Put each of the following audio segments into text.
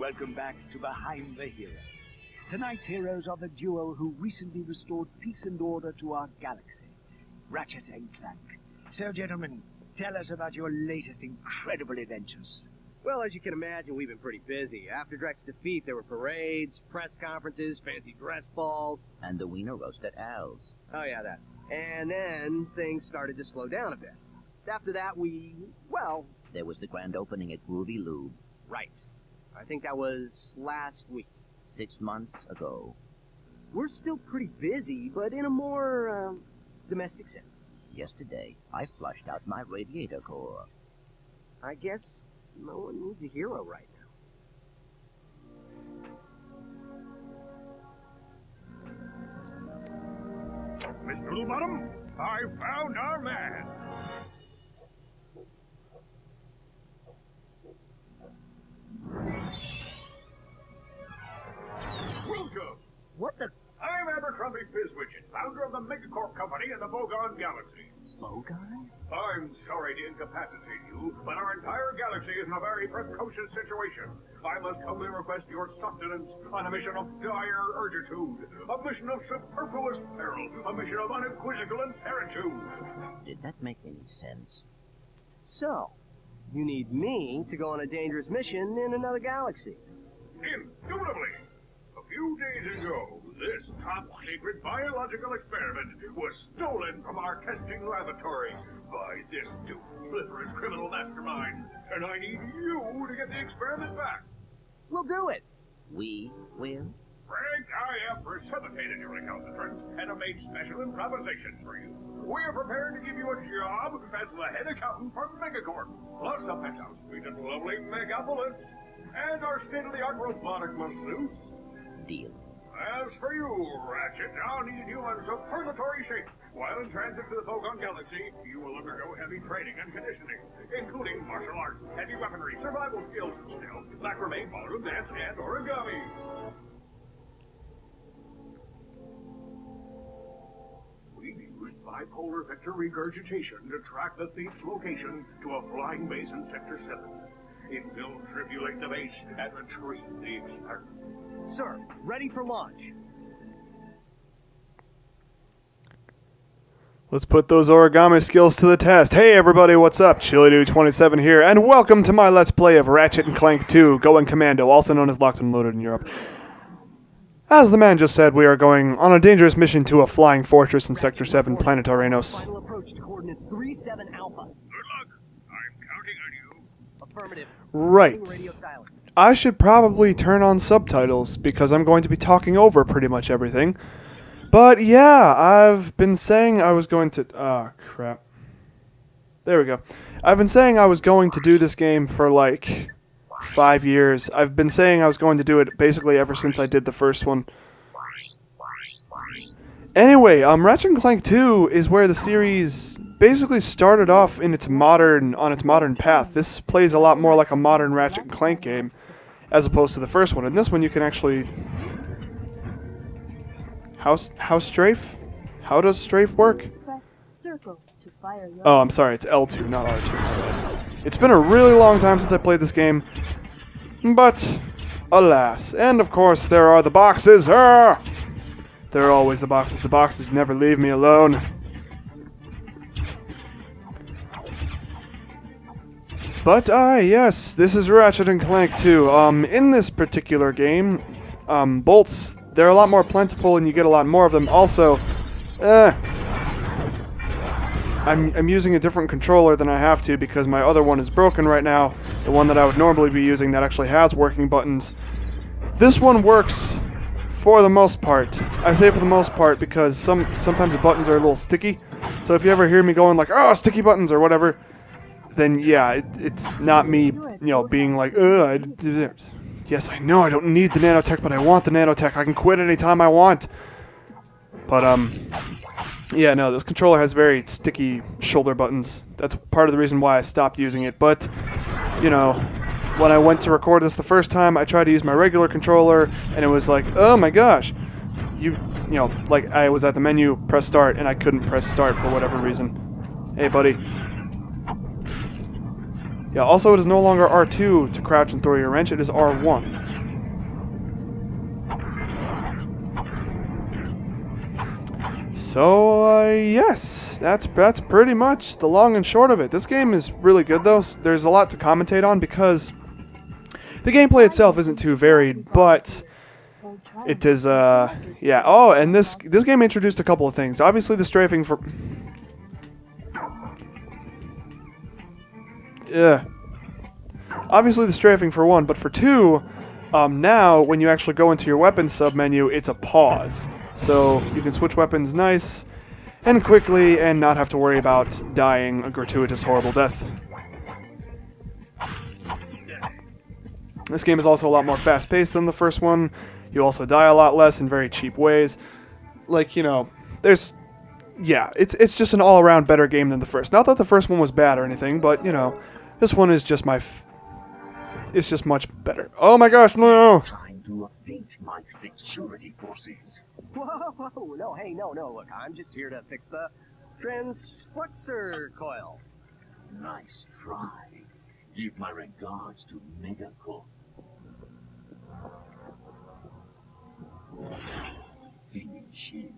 Welcome back to Behind the Hero. Tonight's heroes are the duo who recently restored peace and order to our galaxy, Ratchet and Clank. So, gentlemen, tell us about your latest incredible adventures. Well, as you can imagine, we've been pretty busy. After Drek's defeat, there were parades, press conferences, fancy dress balls. And the wiener roast at Al's. Oh, yeah, that. And then things started to slow down a bit. After that, There was the grand opening at Groovy Lube. Right. I think that was last week. 6 months ago. We're still pretty busy, but in a more, domestic sense. Yesterday, I flushed out my radiator core. I guess no one needs a hero right now. Miss Doodlebottom, I found our man. Welcome. What the... I'm Abercrombie Fizzwidget, founder of the Megacorp Company in the Bogon Galaxy. Bogon? I'm sorry to incapacitate you, but our entire galaxy is in a very precocious situation. I must humbly request your sustenance on a mission of dire urgitude, a mission of superfluous peril, a mission of unequivocal imperitude. Did that make any sense? So, you need me to go on a dangerous mission in another galaxy. Indubitably. A few days ago, this top-secret biological experiment was stolen from our testing laboratory by this duplicitous criminal mastermind, and I need you to get the experiment back. We'll do it. We will? Frank, I have precipitated your recalcitrance and have made special improvisations for you. We are prepared to give you a job as the head accountant for Megacorp, plus a penthouse suite in lovely Megapolis, and our state-of-the-art robotic masseuse. Deal. As for you, Ratchet, I'll need you in superlatory shape. While in transit to the Bogon Galaxy, you will undergo heavy training and conditioning, including martial arts, heavy weaponry, survival skills, stealth, macrame, ballroom dance, and origami. We used bipolar vector regurgitation to track the thief's location to a flying base in Sector 7. It will tribulate the base and retrieve the experiment. Sir, ready for launch. Let's put those origami skills to the test. Hey everybody, what's up? ChiliDude27 here, and welcome to my Let's Play of Ratchet and Clank 2, Going Commando, also known as Locked and Loaded in Europe. As the man just said, we are going on a dangerous mission to a flying fortress in Sector 7, Planet Aranos. Final approach to coordinates 37 Alpha. Good luck. I'm counting on you. Affirmative. Right. Radio silence. I should probably turn on subtitles, because I'm going to be talking over pretty much everything. But yeah, I've been saying I was going to... Ah, crap. There we go. I've been saying I was going to do this game for like 5 years. I've been saying I was going to do it basically ever since I did the first one. Anyway, Ratchet and Clank 2 is where the series basically started off on its modern path. This plays a lot more like a modern Ratchet and Clank game, as opposed to the first one. In this one, you can actually... How strafe? How does strafe work? Press circle to fire your... Oh, I'm sorry, it's L2, not R2. It's been a really long time since I played this game, but alas. And of course, there are the boxes. Arrgh! There are always the boxes. The boxes never leave me alone. But, yes, this is Ratchet and Clank 2. In this particular game, bolts, they're a lot more plentiful and you get a lot more of them. Also, I'm using a different controller than I have to because my other one is broken right now. The one that I would normally be using that actually has working buttons. This one works for the most part. I say for the most part because sometimes the buttons are a little sticky. So if you ever hear me going like, oh, sticky buttons or whatever, then yeah, it's not me, being like, yes, I know I don't need the nanotech, but I want the nanotech. I can quit anytime I want. But, yeah, no, this controller has very sticky shoulder buttons. That's part of the reason why I stopped using it. But, when I went to record this the first time, I tried to use my regular controller, and it was like, oh my gosh. Like I was at the menu, press start, and I couldn't press start for whatever reason. Hey, buddy. Yeah, also it is no longer R2 to crouch and throw your wrench, it is R1. So, yes, that's pretty much the long and short of it. This game is really good, though. There's a lot to commentate on because the gameplay itself isn't too varied, but it is, yeah. Oh, and this game introduced a couple of things. Obviously, the strafing for... Yeah. Obviously, the strafing for one, but for two, now, when you actually go into your weapons submenu, it's a pause. So you can switch weapons nice and quickly and not have to worry about dying a gratuitous, horrible death. This game is also a lot more fast-paced than the first one. You also die a lot less in very cheap ways. Like, you know, there's... Yeah, it's just an all-around better game than the first. Not that the first one was bad or anything, but, you know, this one is just it's just much better. Oh my gosh, no! Time to update my security forces. Whoa, no, hey, no, look, I'm just here to fix the transflexor coil. Nice try. Give my regards to Megacorp. Finish him.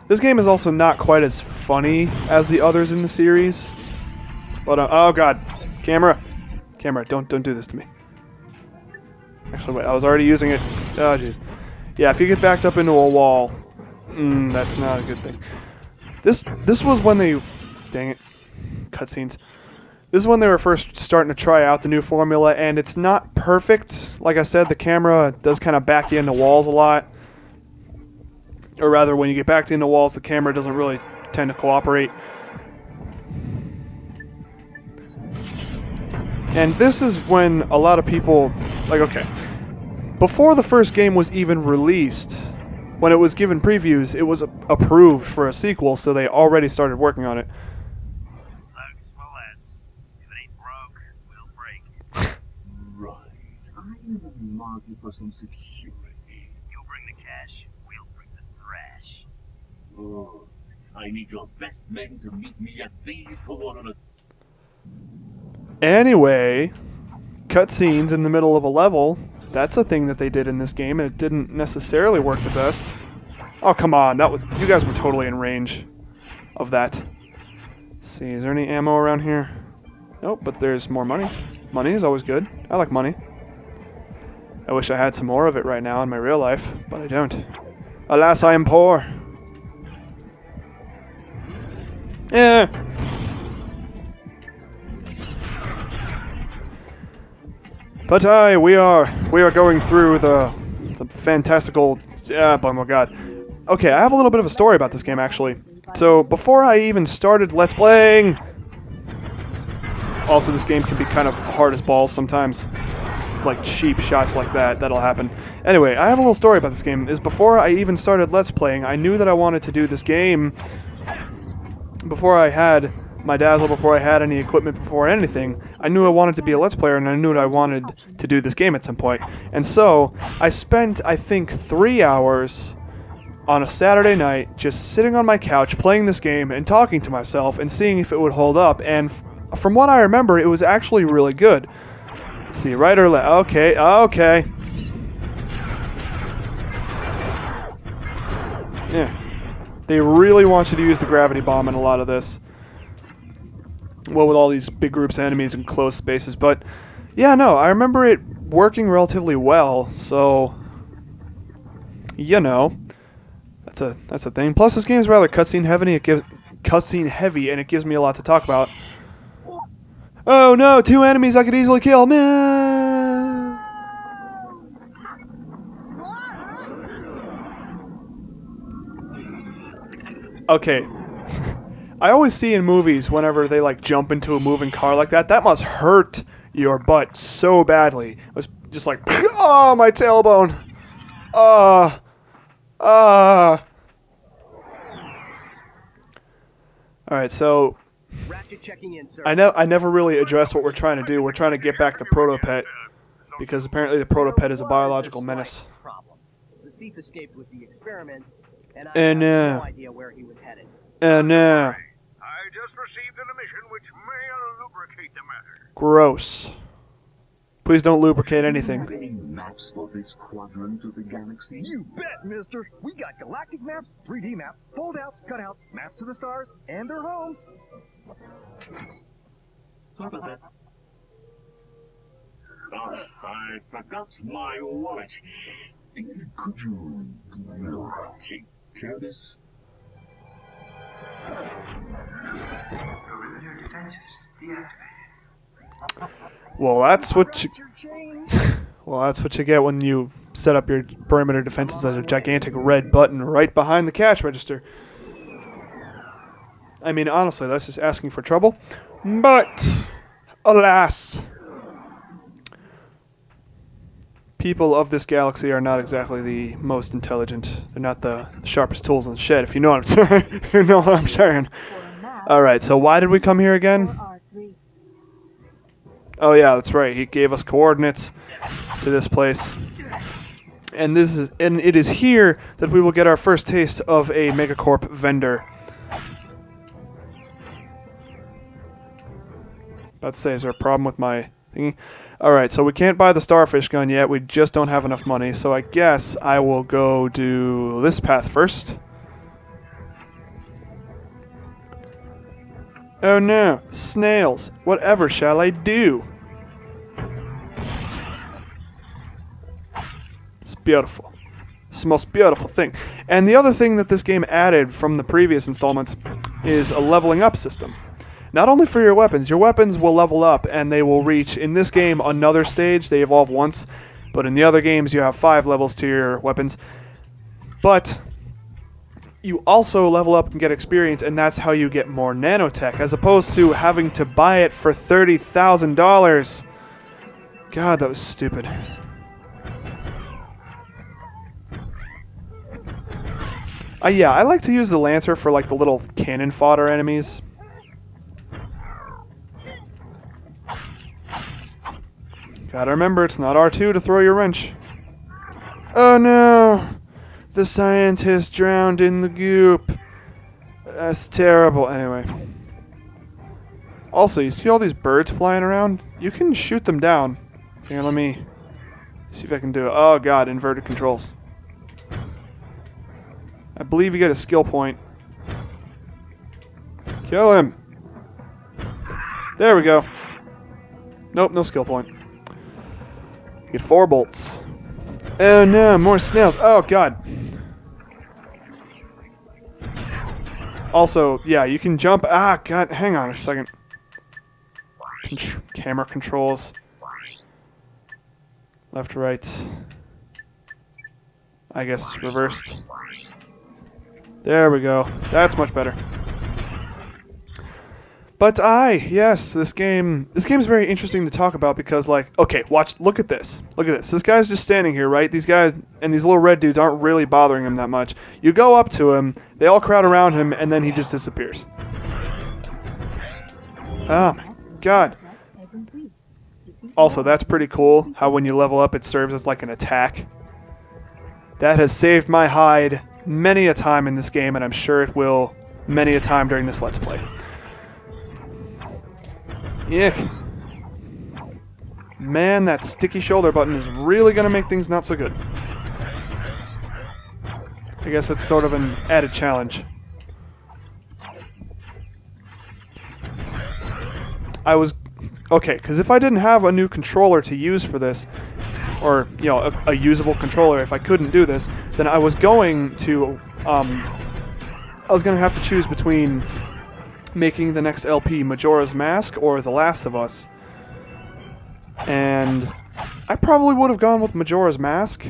This game is also not quite as funny as the others in the series. But, oh god. Camera, don't do this to me. Actually, wait, I was already using it. Oh, jeez. Yeah, if you get backed up into a wall, that's not a good thing. This was when they... Dang it. Cutscenes. This is when they were first starting to try out the new formula, and it's not perfect. Like I said, the camera does kind of back you into walls a lot. Or rather, when you get backed into walls, the camera doesn't really tend to cooperate. And this is when a lot of people... Like, okay. Before the first game was even released, when it was given previews, it was approved for a sequel, so they already started working on it. Thugs for less. If it ain't broke, we'll break. Right. I'm in the market for some security. You'll bring the cash, we'll bring the thrash. Oh, I need your best men to meet me at these coordinates. Anyway, cutscenes in the middle of a level, that's a thing that they did in this game, and it didn't necessarily work the best. Oh, come on, you guys were totally in range of that. Let's see, is there any ammo around here? Nope, but there's more money. Money is always good. I like money. I wish I had some more of it right now in my real life, but I don't. Alas, I am poor. Yeah. But we are going through the fantastical... oh my god. Okay, I have a little bit of a story about this game, actually. So, before I even started Let's Playing... Also, this game can be kind of hard as balls sometimes. Like, cheap shots like that'll happen. Anyway, I have a little story about this game. Before I even started Let's Playing, I knew that I wanted to do this game... Before I had my Dazzle, before I had any equipment, before anything, I knew I wanted to be a Let's Player, and I knew that I wanted to do this game at some point. And so, I spent, I think, 3 hours on a Saturday night just sitting on my couch playing this game and talking to myself and seeing if it would hold up. And from what I remember, it was actually really good. Let's see, right or left? Okay. Yeah. They really want you to use the gravity bomb in a lot of this. Well, with all these big groups of enemies in closed spaces. But, yeah, no, I remember it working relatively well, so... You know. That's a thing. Plus, this game is rather cutscene heavy, and it gives me a lot to talk about. Oh, no, 2 enemies I could easily kill. Man. Okay. I always see in movies whenever they like jump into a moving car like that, that must hurt your butt so badly. It was just like, oh, my tailbone. Alright, so Ratchet checking in, sir. I never really addressed what we're trying to do. We're trying to get back the Protopet, because apparently the Protopet is a biological menace. Problem. The thief escaped with the experiment, and I And, have no idea where he was headed. No. I just received an emission which may lubricate the matter. Gross. Please don't lubricate anything. Any maps for this quadrant of the galaxy? You bet, mister. We got galactic maps, 3D maps, fold-outs, cutouts, maps to the stars, and their homes. Sorry about that. I forgot my wallet. Could you take care of this? Perimeter defenses deactivated. Well, that's what you. Well, that's what you get when you set up your perimeter defenses as a gigantic red button right behind the cash register. I mean, honestly, that's just asking for trouble. But, alas, people of this galaxy are not exactly the most intelligent. They're not the sharpest tools in the shed, if you know what I'm saying. You know what I'm saying. Alright, so why did we come here again? R3. Oh yeah, that's right. He gave us coordinates to this place. And it is here that we will get our first taste of a Megacorp vendor. About to say, is there a problem with my thingy? Alright, so we can't buy the starfish gun yet. We just don't have enough money. So I guess I will go do this path first. Oh no, snails. Whatever shall I do? It's beautiful. It's the most beautiful thing. And the other thing that this game added from the previous installments is a leveling up system. Not only for your weapons will level up and they will reach, in this game, another stage. They evolve once, but in the other games you have 5 levels to your weapons. But you also level up and get experience, and that's how you get more nanotech, as opposed to having to buy it for $30,000. God, that was stupid. Yeah, I like to use the Lancer for like the little cannon fodder enemies. Gotta remember, it's not R2 to throw your wrench. Oh no! The scientist drowned in the goop. That's terrible. Anyway. Also, you see all these birds flying around? You can shoot them down. Here, let me see if I can do it. Oh god, inverted controls. I believe you get a skill point. Kill him. There we go. Nope, no skill point. You get 4 bolts. Oh no, more snails. Oh god. Also, yeah, you can jump. Ah, god, hang on a second. Camera controls. Left, right. I guess reversed. There we go. That's much better. But yes, this game's very interesting to talk about because, like, okay, look at this. Look at this. This guy's just standing here, right? These guys and these little red dudes aren't really bothering him that much. You go up to him, they all crowd around him, and then he just disappears. Oh my god. Also, that's pretty cool, how when you level up, it serves as like an attack. That has saved my hide many a time in this game, and I'm sure it will many a time during this Let's Play. Yuck. Man, that sticky shoulder button is really going to make things not so good. I guess it's sort of an added challenge. Okay, because if I didn't have a new controller to use for this, or, you know, a usable controller, if I couldn't do this, then I was going to have to choose between making the next LP Majora's Mask or The Last of Us. And I probably would have gone with Majora's Mask,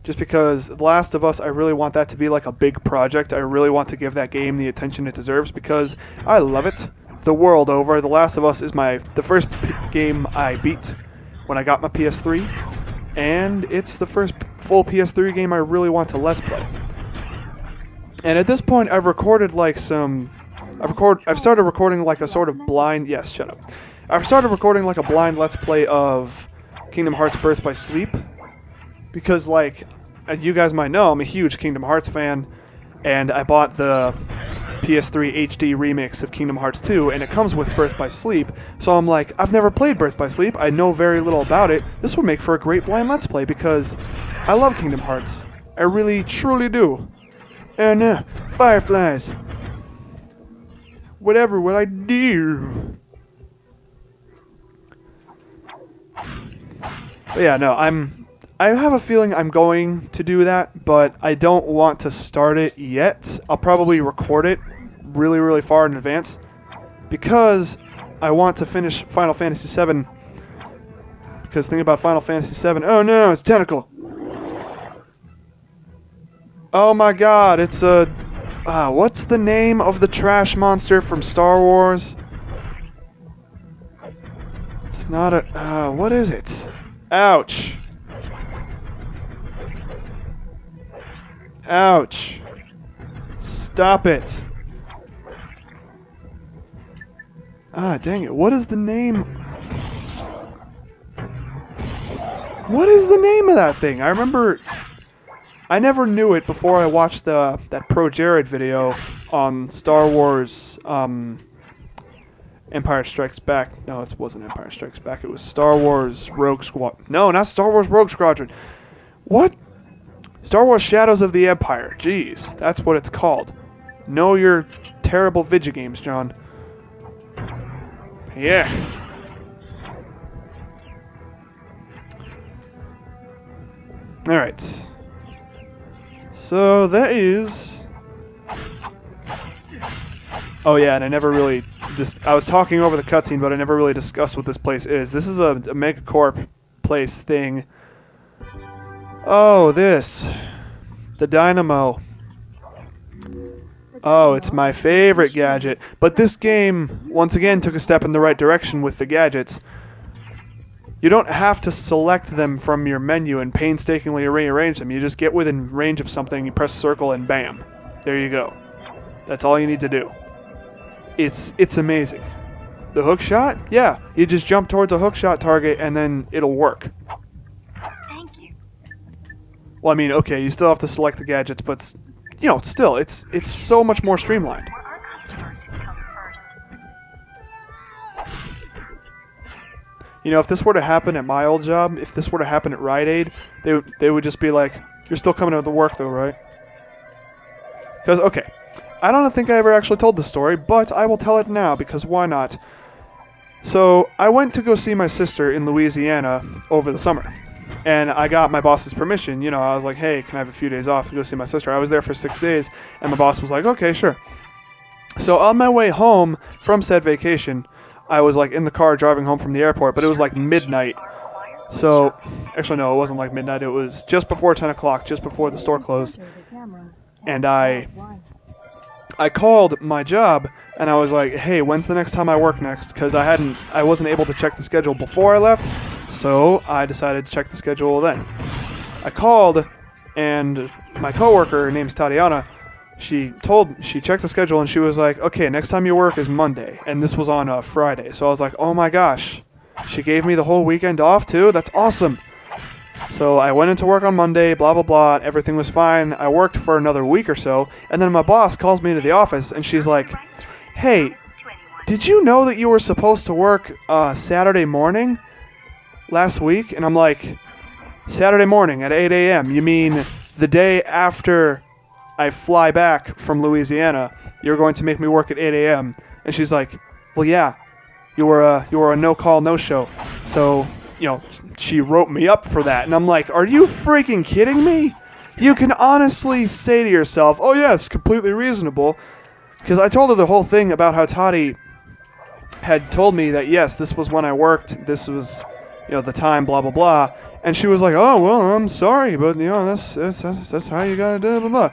just because The Last of Us, I really want that to be like a big project. I really want to give that game the attention it deserves because I love it. The world over. The Last of Us is the first game I beat when I got my PS3, and it's the first full PS3 game I really want to Let's Play. And at this point, I've recorded like I've started recording like a sort of blind. Yes, shut up. I've started recording like a blind Let's Play of Kingdom Hearts Birth by Sleep, because like you guys might know, I'm a huge Kingdom Hearts fan, and I bought the PS3 HD remix of Kingdom Hearts 2, and it comes with Birth by Sleep, so I'm like, I've never played Birth by Sleep, I know very little about it, this would make for a great blind Let's Play, because I love Kingdom Hearts. I really, truly do. And, fireflies. Whatever will I do? But yeah, no, I have a feeling I'm going to do that, but I don't want to start it yet. I'll probably record it really, really far in advance because I want to finish Final Fantasy VII. Because think about Final Fantasy VII. Oh no, it's Tentacle. Oh my god, it's a... what's the name of the trash monster from Star Wars? It's not a... what is it? Ouch. Ouch. Stop it. Ah, dang it. What is the name? What is the name of that thing? I remember... I never knew it before I watched that Pro Jared video on Star Wars, Empire Strikes Back. No, it wasn't Empire Strikes Back. It was Star Wars Rogue Squadron. No, not Star Wars Rogue Squadron. What? Star Wars Shadows of the Empire. Jeez, that's what it's called. Know your terrible video games, John. Yeah. Alright. So that is... Oh yeah, and I never really... I was talking over the cutscene, but I never really discussed what this place is. This is a Megacorp place thing. Oh, this. The Dynamo. Oh, it's my favorite gadget. But this game, once again, took a step in the right direction with the gadgets. You don't have to select them from your menu and painstakingly rearrange them. You just get within range of something, you press circle, and bam. There you go. That's all you need to do. It's amazing. The hook shot? Yeah. You just jump towards a hook shot target and then it'll work. Thank you. Well, I mean, okay, you still have to select the gadgets, but, you know, still, it's so much more streamlined. For our customers who come first. You know, if this were to happen at my old job, if this were to happen at Rite Aid, they would just be like, you're still coming to work though, right? Because, okay, I don't think I ever actually told this story, but I will tell it now, because why not? So, I went to go see my sister in Louisiana over the summer. And I got my boss's permission. You know, I was like, hey, can I have a few days off to go see my sister? I was there for 6 days, and my boss was like, okay, sure. So on my way home from said vacation, I was like in the car driving home from the airport, but it was like midnight. So, actually no, it wasn't like midnight. It was just before 10 o'clock, just before the store closed. And I called my job, and I was like, hey, when's the next time I work next? Because I wasn't able to check the schedule before I left, so I decided to check the schedule then. I called, and my coworker, her name's Tatiana, she checked the schedule, and she was like, okay, next time you work is Monday, and this was on a Friday. So I was like, oh my gosh, she gave me the whole weekend off too? That's awesome. So I went into work on Monday, blah, blah, blah, everything was fine. I worked for another week or so, and then my boss calls me into the office, and she's like, hey, did you know that you were supposed to work Saturday morning last week? And I'm like, Saturday morning at 8 a.m., you mean the day after I fly back from Louisiana, you're going to make me work at 8 a.m.? And she's like, well, yeah, you were a no-call, no-show. So, you know, she wrote me up for that. And I'm like, are you freaking kidding me? You can honestly say to yourself, oh yeah, it's completely reasonable. Because I told her the whole thing about how Toddy had told me that, yes, this was when I worked, this was, you know, the time, blah, blah, blah. And she was like, oh, well, I'm sorry, but, you know, that's how you gotta do it, blah, blah.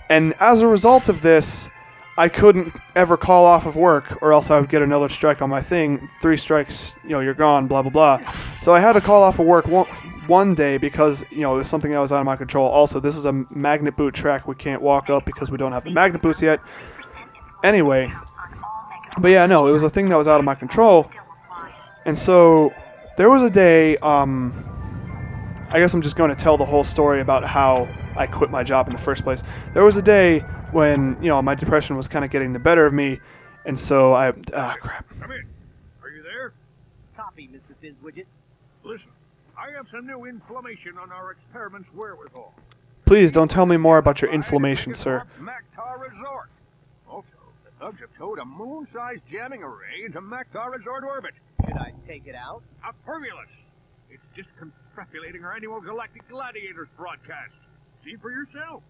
And as a result of this, I couldn't ever call off of work, or else I would get another strike on my thing. 3 strikes, you know, you're gone, blah, blah, blah. So I had to call off of work one day because, you know, it was something that was out of my control. Also, this is a magnet boot track we can't walk up because we don't have the magnet boots yet. Anyway, but yeah, no, it was a thing that was out of my control. And so there was a day, I guess I'm just going to tell the whole story about how I quit my job in the first place. There was a day when, you know, my depression was kind of getting the better of me, and so crap. Come in. Are you there? Copy, Mr. Fizzwidget. Listen, I have some new information on our experiment's wherewithal. Please don't tell me more about your inflammation, sir. Mactar Resort. Also, the thugs have towed a moon-sized jamming array into Mactar Resort orbit. Should I take it out? A Furulous. It's disconfabulating our annual Galactic Gladiators broadcast. See for yourself.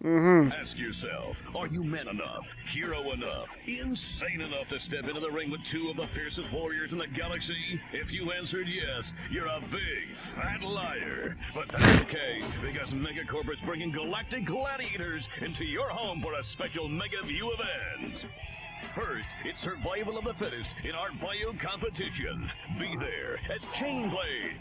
Ask yourself, are you man enough, hero enough, insane enough to step into the ring with two of the fiercest warriors in the galaxy? If you answered yes, you're a big, fat liar. But that's okay, because Megacorp is bringing Galactic Gladiators into your home for a special Mega View event. First, it's survival of the fittest in our bio competition. Be there as Chainblade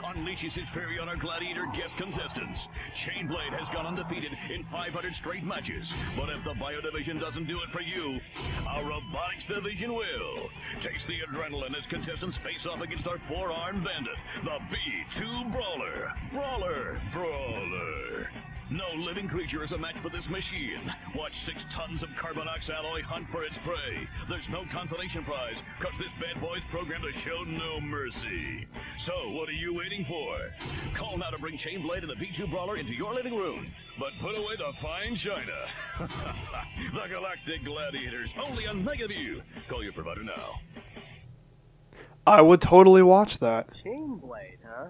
unleashes his fury on our gladiator guest contestants. Chainblade has gone undefeated in 500 straight matches, but if the bio division doesn't do it for you, our robotics division will. Taste the adrenaline as contestants face off against our four-armed bandit, the B2 Brawler. Brawler. No living creature is a match for this machine. Watch 6 tons of Carbonox alloy hunt for its prey. There's no consolation prize, cause this bad boy's programmed to show no mercy. So, what are you waiting for? Call now to bring Chainblade and the B2 Brawler into your living room. But put away the fine china. The Galactic Gladiators, only on Megaview. Call your provider now. I would totally watch that. Chainblade, huh?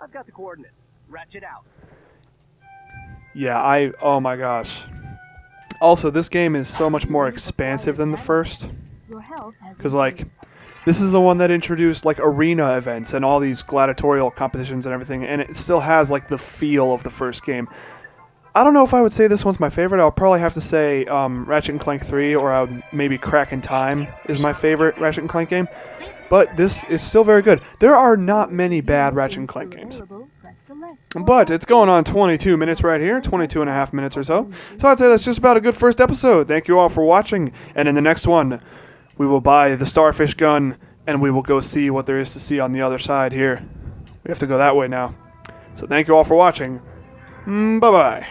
I've got the coordinates. Ratchet out. Yeah, oh my gosh. Also, this game is so much more expansive than the first. Because, like, this is the one that introduced, like, arena events and all these gladiatorial competitions and everything, and it still has, like, the feel of the first game. I don't know if I would say this one's my favorite. I'll probably have to say Ratchet and Clank 3, or I would maybe Crack in Time is my favorite Ratchet and Clank game. But this is still very good. There are not many bad Ratchet and Clank games. But it's going on 22 minutes right here, 22 and a half minutes or so. So I'd say that's just about a good first episode. Thank you all for watching. And in the next one, we will buy the Starfish gun, and we will go see what there is to see on the other side here. We have to go that way now. So thank you all for watching. Bye-bye.